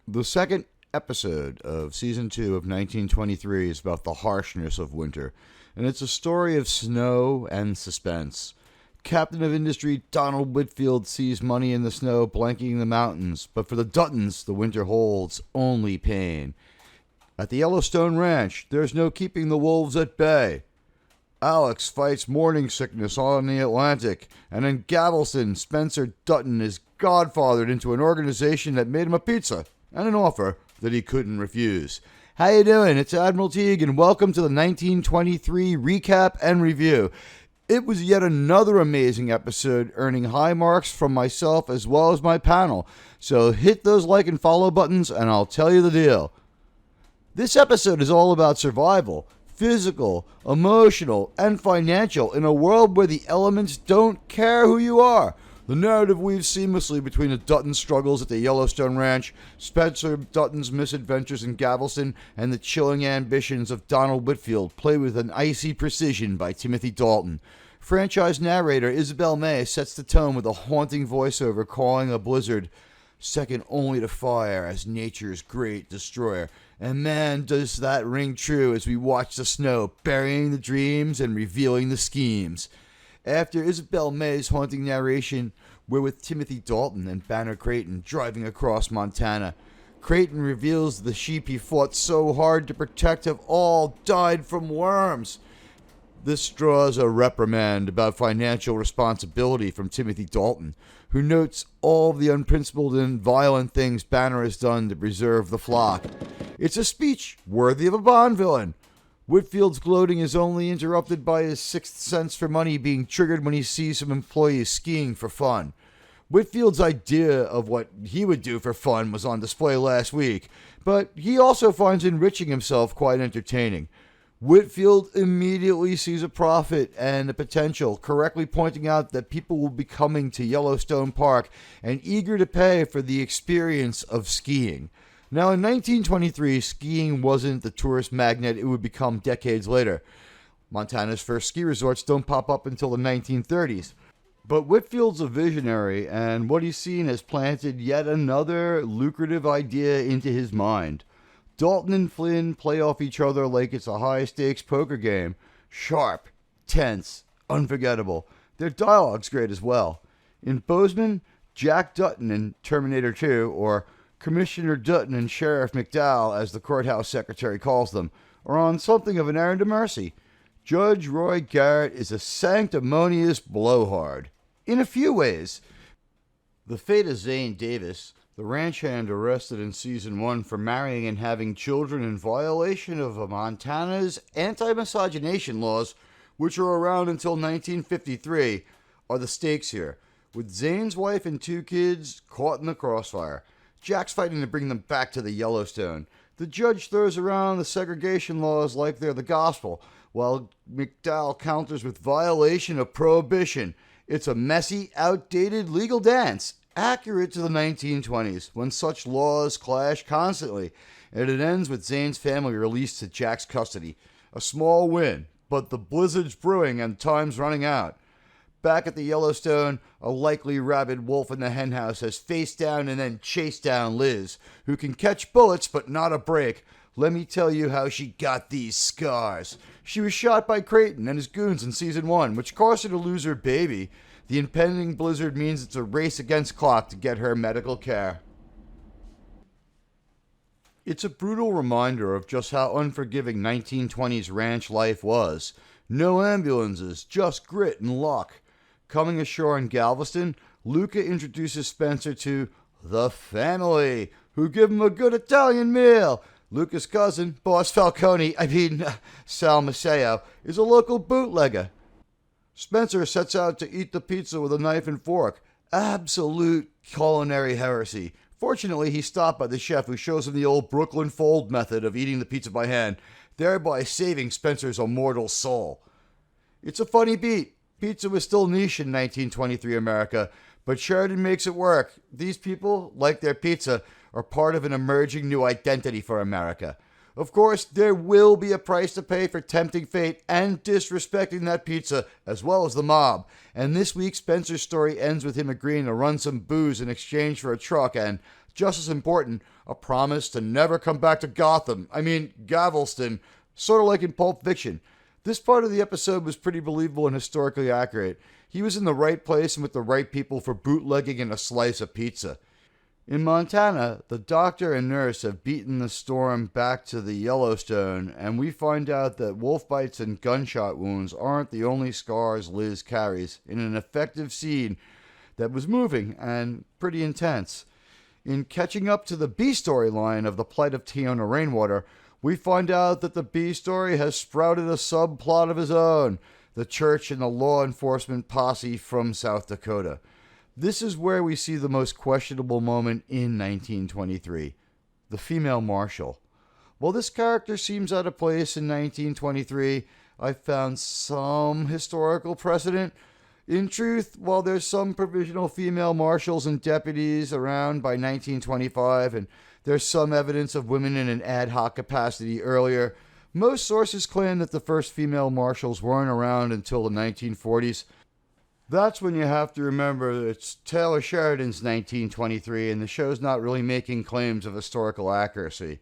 The second episode of Season 2 of 1923 is about the harshness of winter, and it's a story of snow and suspense. Captain of Industry Donald Whitfield sees money in the snow blanketing the mountains, but for the Duttons, the winter holds only pain. At the Yellowstone Ranch, there's no keeping the wolves at bay. Alex fights morning sickness on the Atlantic, and in Galveston, Spencer Dutton is godfathered into an organization that made him a pizza and an offer that he couldn't refuse. How you doing? It's Admiral Teague, and welcome to the 1923 recap and review. It was yet another amazing episode, earning high marks from myself as well as my panel. So hit those like and follow buttons, and I'll tell you the deal. This episode is all about survival, physical, emotional, and financial in a world where the elements don't care who you are. The narrative weaves seamlessly between the Dutton struggles at the Yellowstone Ranch, Spencer Dutton's misadventures in Galveston, and the chilling ambitions of Donald Whitfield, played with an icy precision by Timothy Dalton. Franchise narrator Isabel May sets the tone with a haunting voiceover calling a blizzard second only to fire as nature's great destroyer. And man, does that ring true as we watch the snow burying the dreams and revealing the schemes. After Isabel May's haunting narration, we're with Timothy Dalton and Banner Creighton driving across Montana. Creighton reveals the sheep he fought so hard to protect have all died from worms. This draws a reprimand about financial responsibility from Timothy Dalton, who notes all the unprincipled and violent things Banner has done to preserve the flock. It's a speech worthy of a Bond villain. Whitfield's gloating is only interrupted by his sixth sense for money being triggered when he sees some employees skiing for fun. Whitfield's idea of what he would do for fun was on display last week, but he also finds enriching himself quite entertaining. Whitfield immediately sees a profit and a potential, correctly pointing out that people will be coming to Yellowstone Park and eager to pay for the experience of skiing. Now, in 1923, skiing wasn't the tourist magnet it would become decades later. Montana's first ski resorts don't pop up until the 1930s. But Whitfield's a visionary, and what he's seen has planted yet another lucrative idea into his mind. Dalton and Flynn play off each other like it's a high-stakes poker game. Sharp, tense, unforgettable. Their dialogue's great as well. In Bozeman, Jack Dutton in Terminator 2, or Commissioner Dutton and Sheriff McDowell, as the courthouse secretary calls them, are on something of an errand of mercy. Judge Roy Garrett is a sanctimonious blowhard. In a few ways. The fate of Zane Davis, the ranch hand arrested in Season 1 for marrying and having children in violation of Montana's anti-miscegenation laws, which are around until 1953, are the stakes here, with Zane's wife and two kids caught in the crossfire. Jack's fighting to bring them back to the Yellowstone. The judge throws around the segregation laws like they're the gospel, while McDowell counters with violation of prohibition. It's a messy, outdated legal dance, accurate to the 1920s, when such laws clash constantly, and it ends with Zane's family released to Jack's custody. A small win, but the blizzard's brewing and time's running out. Back at the Yellowstone, a likely rabid wolf in the henhouse has faced down and then chased down Liz, who can catch bullets but not a break. Let me tell you how she got these scars. She was shot by Creighton and his goons in Season 1, which caused her to lose her baby. The impending blizzard means it's a race against clock to get her medical care. It's a brutal reminder of just how unforgiving 1920s ranch life was. No ambulances, just grit and luck. Coming ashore in Galveston, Luca introduces Spencer to the family, who give him a good Italian meal. Luca's cousin, Boss Sal Maceo, is a local bootlegger. Spencer sets out to eat the pizza with a knife and fork. Absolute culinary heresy. Fortunately, he's stopped by the chef who shows him the old Brooklyn Fold method of eating the pizza by hand, thereby saving Spencer's immortal soul. It's a funny beat. Pizza was still niche in 1923 America, but Sheridan makes it work. These people, like their pizza, are part of an emerging new identity for America. Of course, there will be a price to pay for tempting fate and disrespecting that pizza, as well as the mob. And this week, Spencer's story ends with him agreeing to run some booze in exchange for a truck and Just as important, a promise to never come back to Gotham. I mean, Galveston, sort of like in Pulp Fiction. This part of the episode was pretty believable and historically accurate. He was in the right place and with the right people for bootlegging and a slice of pizza. In Montana, the doctor and nurse have beaten the storm back to the Yellowstone, and we find out that wolf bites and gunshot wounds aren't the only scars Liz carries in an effective scene that was moving and pretty intense. In catching up to the B storyline of the plight of Tiona Rainwater, we find out that the B story has sprouted a subplot of his own, the church and the law enforcement posse from South Dakota. This is where we see the most questionable moment in 1923, the female marshal. While this character seems out of place in 1923, I found some historical precedent. In truth, while there's some provisional female marshals and deputies around by 1925, and there's some evidence of women in an ad hoc capacity earlier, most sources claim that the first female marshals weren't around until the 1940s. That's when you have to remember it's Taylor Sheridan's 1923, and the show's not really making claims of historical accuracy.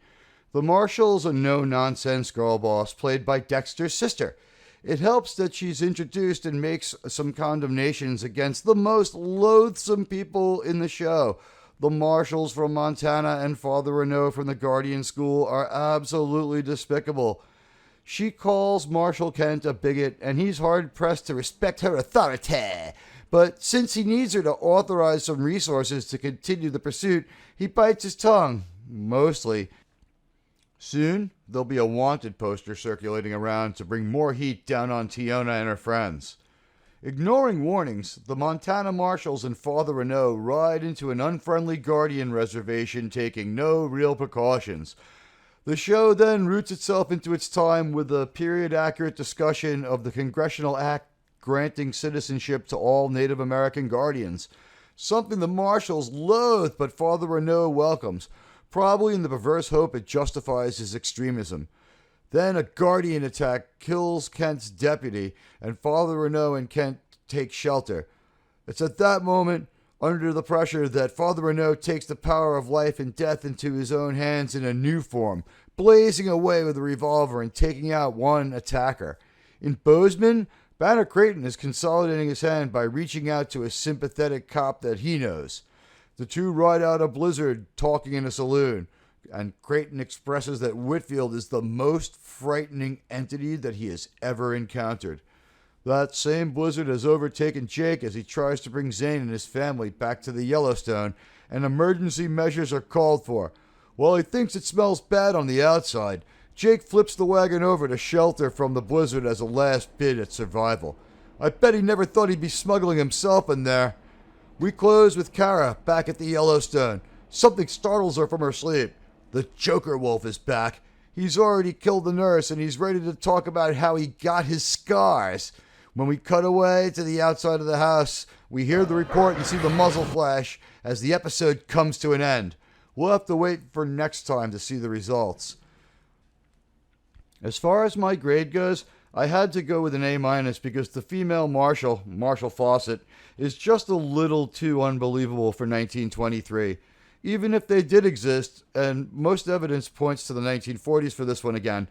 The marshal's a no-nonsense girl boss played by Dexter's sister. It helps that she's introduced and makes some condemnations against the most loathsome people in the show. The marshals from Montana and Father Renault from the Guardian School are absolutely despicable. She calls Marshal Kent a bigot, and he's hard-pressed to respect her authority. But since he needs her to authorize some resources to continue the pursuit, he bites his tongue, mostly. Soon, there'll be a wanted poster circulating around to bring more heat down on Tiona and her friends. Ignoring warnings, the Montana Marshals and Father Renault ride into an unfriendly Guardian reservation, taking no real precautions. The show then roots itself into its time with a period-accurate discussion of the Congressional Act granting citizenship to all Native American Guardians, something the Marshals loathe but Father Renault welcomes, probably in the perverse hope it justifies his extremism. Then a Guardian attack kills Kent's deputy, and Father Renault and Kent take shelter. It's at that moment, under the pressure, that Father Renault takes the power of life and death into his own hands in a new form, blazing away with a revolver and taking out one attacker. In Bozeman, Banner Creighton is consolidating his hand by reaching out to a sympathetic cop that he knows. The two ride out a blizzard, talking in a saloon, and Creighton expresses that Whitfield is the most frightening entity that he has ever encountered. That same blizzard has overtaken Jake as he tries to bring Zane and his family back to the Yellowstone, and emergency measures are called for. While he thinks it smells bad on the outside, Jake flips the wagon over to shelter from the blizzard as a last bid at survival. I bet he never thought he'd be smuggling himself in there. We close with Kara back at the Yellowstone. Something startles her from her sleep. The Joker Wolf is back. He's already killed the nurse, and he's ready to talk about how he got his scars. When we cut away to the outside of the house, we hear the report and see the muzzle flash as the episode comes to an end. We'll have to wait for next time to see the results. As far as my grade goes, I had to go with an A- because the female marshal, Marshal Fawcett, is just a little too unbelievable for 1923. Even if they did exist, and most evidence points to the 1940s for this one again,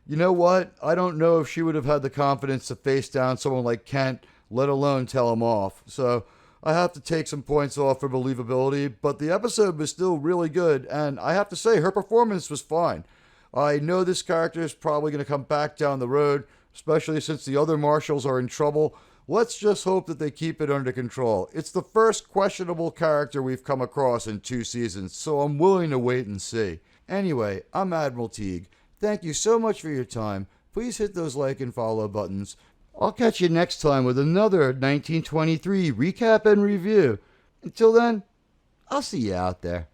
you know what? I don't know if she would have had the confidence to face down someone like Kent, let alone tell him off. So I have to take some points off for believability, but the episode was still really good, and I have to say her performance was fine. I know this character is probably going to come back down the road, especially since the other marshals are in trouble. Let's just hope that they keep it under control. It's the first questionable character we've come across in 2 seasons, so I'm willing to wait and see. Anyway, I'm Admiral Teague. Thank you so much for your time. Please hit those like and follow buttons. I'll catch you next time with another 1923 recap and review. Until then, I'll see you out there.